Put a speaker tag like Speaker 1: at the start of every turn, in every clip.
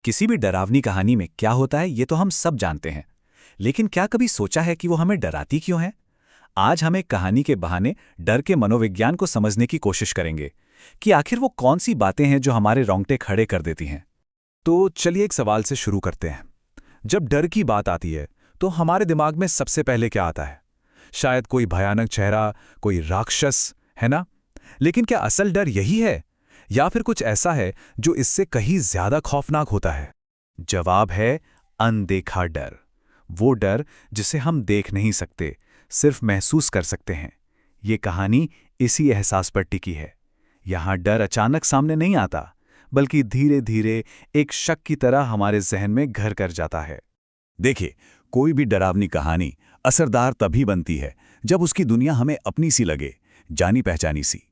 Speaker 1: किसी भी डरावनी कहानी में क्या होता है ये तो हम सब जानते हैं। लेकिन क्या कभी सोचा है कि वो हमें डराती क्यों है? आज हम एक कहानी के बहाने डर के मनोविज्ञान को समझने की कोशिश करेंगे कि आखिर वो कौन सी बातें हैं जो हमारे रोंगटे खड़े कर देती हैं।
Speaker 2: तो चलिए एक सवाल से शुरू करते हैं। जब डर की बात आती है तो हमारे दिमाग में सबसे पहले क्या आता है? शायद कोई भयानक चेहरा, कोई राक्षस, है ना? लेकिन क्या असल डर यही है या फिर कुछ ऐसा है जो इससे कहीं ज्यादा खौफनाक होता है? जवाब है अनदेखा डर। वो डर जिसे हम देख नहीं सकते, सिर्फ महसूस कर सकते हैं। ये कहानी इसी एहसास पर टिकी है। यहाँ डर अचानक सामने नहीं आता, बल्कि धीरे धीरे एक शक की तरह हमारे जहन में घर कर जाता है।
Speaker 3: देखिए, कोई भी डरावनी कहानी असरदार तभी बनती है जब उसकी दुनिया हमें अपनी सी लगे, जानी पहचानी सी।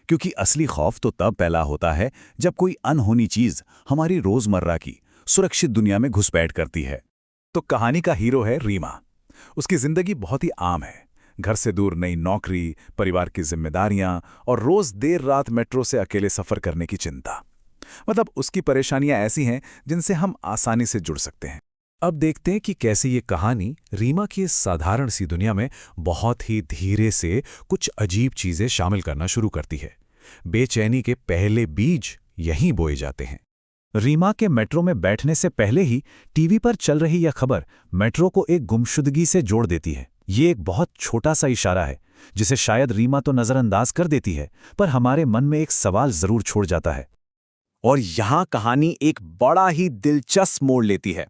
Speaker 3: क्योंकि असली खौफ तो तब पैदा होता है जब कोई अनहोनी चीज हमारी रोजमर्रा की सुरक्षित दुनिया में घुसपैठ करती है।
Speaker 2: तो कहानी का हीरो है रीमा। उसकी जिंदगी बहुत ही आम है। घर से दूर नई नौकरी, परिवार की जिम्मेदारियां और रोज देर रात मेट्रो से अकेले सफर करने की चिंता। मतलब उसकी परेशानियां ऐसी हैं जिनसे हम आसानी से जुड़ सकते हैं। अब देखते हैं कि कैसे ये कहानी रीमा की इस साधारण सी दुनिया में बहुत ही धीरे से कुछ अजीब चीजें शामिल करना शुरू करती है। बेचैनी के पहले बीज यहीं बोए जाते हैं। रीमा के मेट्रो में बैठने से पहले ही टीवी पर चल रही यह खबर मेट्रो को एक गुमशुदगी से जोड़ देती है। ये एक बहुत छोटा सा इशारा है जिसे शायद रीमा तो नजरअंदाज कर देती है, पर हमारे मन में एक सवाल जरूर छोड़ जाता है।
Speaker 1: और यहाँ कहानी एक बड़ा ही दिलचस्प मोड़ लेती है।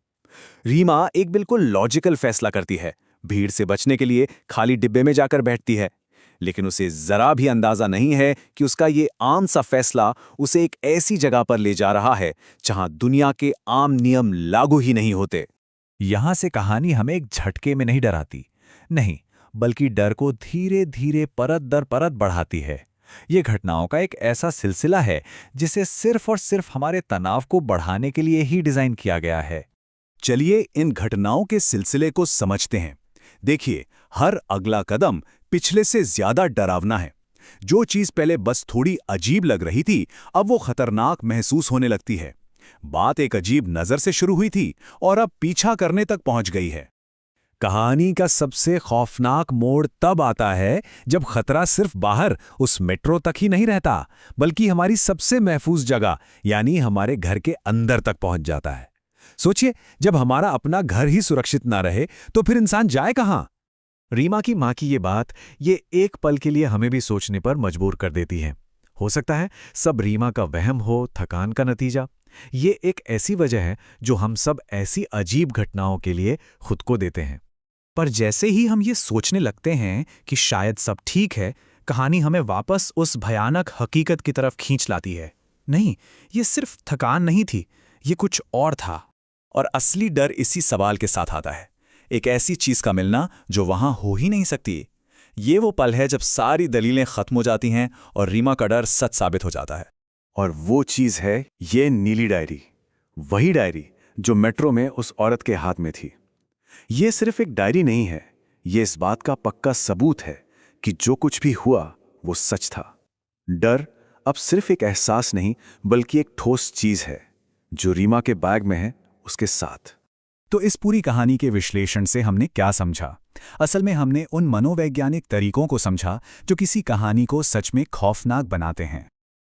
Speaker 1: रीमा एक बिल्कुल लॉजिकल फैसला करती है। भीड़ से बचने के लिए खाली डिब्बे में जाकर बैठती है। लेकिन उसे जरा भी अंदाजा नहीं है कि उसका ये आम सा फैसला उसे एक ऐसी जगह पर ले जा रहा है जहां दुनिया के आम नियम लागू ही नहीं होते।
Speaker 2: यहां से कहानी हमें एक झटके में नहीं डराती, नहीं, बल्कि डर को धीरे धीरे परत दर परत बढ़ाती है। ये घटनाओं का एक ऐसा सिलसिला है जिसे सिर्फ और सिर्फ हमारे तनाव को बढ़ाने के लिए ही डिजाइन किया गया है।
Speaker 3: चलिए इन घटनाओं के सिलसिले को समझते हैं। देखिए, हर अगला कदम पिछले से ज्यादा डरावना है। जो चीज पहले बस थोड़ी अजीब लग रही थी, अब वो खतरनाक महसूस होने लगती है। बात एक अजीब नजर से शुरू हुई थी और अब पीछा करने तक पहुंच गई है।
Speaker 2: कहानी का सबसे खौफनाक मोड़ तब आता है जब खतरा सिर्फ बाहर उस मेट्रो तक ही नहीं रहता, बल्कि हमारी सबसे महफूज जगह यानी हमारे घर के अंदर तक पहुंच जाता है। सोचिए, जब हमारा अपना घर ही सुरक्षित ना रहे तो फिर इंसान जाए कहां? रीमा की मां की ये बात ये एक पल के लिए हमें भी सोचने पर मजबूर कर देती है। हो सकता है सब रीमा का वहम हो, थकान का नतीजा। ये एक ऐसी वजह है जो हम सब ऐसी अजीब घटनाओं के लिए खुद को देते हैं।
Speaker 1: पर जैसे ही हम ये सोचने लगते हैं कि शायद सब ठीक है, कहानी हमें वापस उस भयानक हकीकत की तरफ खींच लाती है। नहीं, ये सिर्फ थकान नहीं थी, ये कुछ और था। और असली डर इसी सवाल के साथ आता है, एक ऐसी चीज का मिलना जो वहां हो ही नहीं सकती। ये वो पल है जब सारी दलीलें खत्म हो जाती हैं और रीमा का डर सच साबित हो जाता है।
Speaker 3: और वो चीज है ये नीली डायरी। वही डायरी जो मेट्रो में उस औरत के हाथ में थी। ये सिर्फ एक डायरी नहीं है, ये इस बात का पक्का सबूत है कि जो कुछ भी हुआ वो सच था। डर अब सिर्फ एक एहसास नहीं, बल्कि एक ठोस चीज है जो रीमा के बैग में है, उसके साथ।
Speaker 1: तो इस पूरी कहानी के विश्लेषण से हमने क्या समझा? असल में हमने उन मनोवैज्ञानिक तरीकों को समझा जो किसी कहानी को सच में खौफनाक बनाते हैं।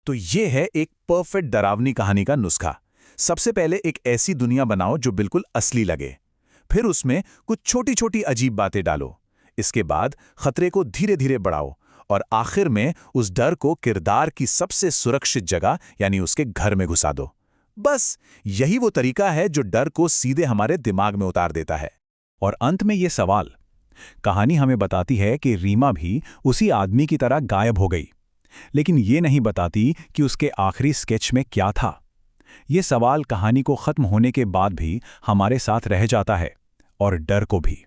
Speaker 2: तो ये है एक परफेक्ट डरावनी कहानी का नुस्खा। सबसे पहले एक ऐसी दुनिया बनाओ जो बिल्कुल असली लगे। फिर उसमें कुछ छोटी छोटी अजीब बातें डालो। इसके बाद खतरे को धीरे धीरे बढ़ाओ और आखिर में उस डर को किरदार की सबसे सुरक्षित जगह यानी उसके घर में घुसा दो। बस यही वो तरीका है जो डर को सीधे हमारे दिमाग में उतार देता है।
Speaker 1: और अंत में ये सवाल, कहानी हमें बताती है कि रीमा भी उसी आदमी की तरह गायब हो गई, लेकिन ये नहीं बताती कि उसके आखिरी स्केच में क्या था। ये सवाल कहानी को खत्म होने के बाद भी हमारे साथ रह जाता है, और डर को भी।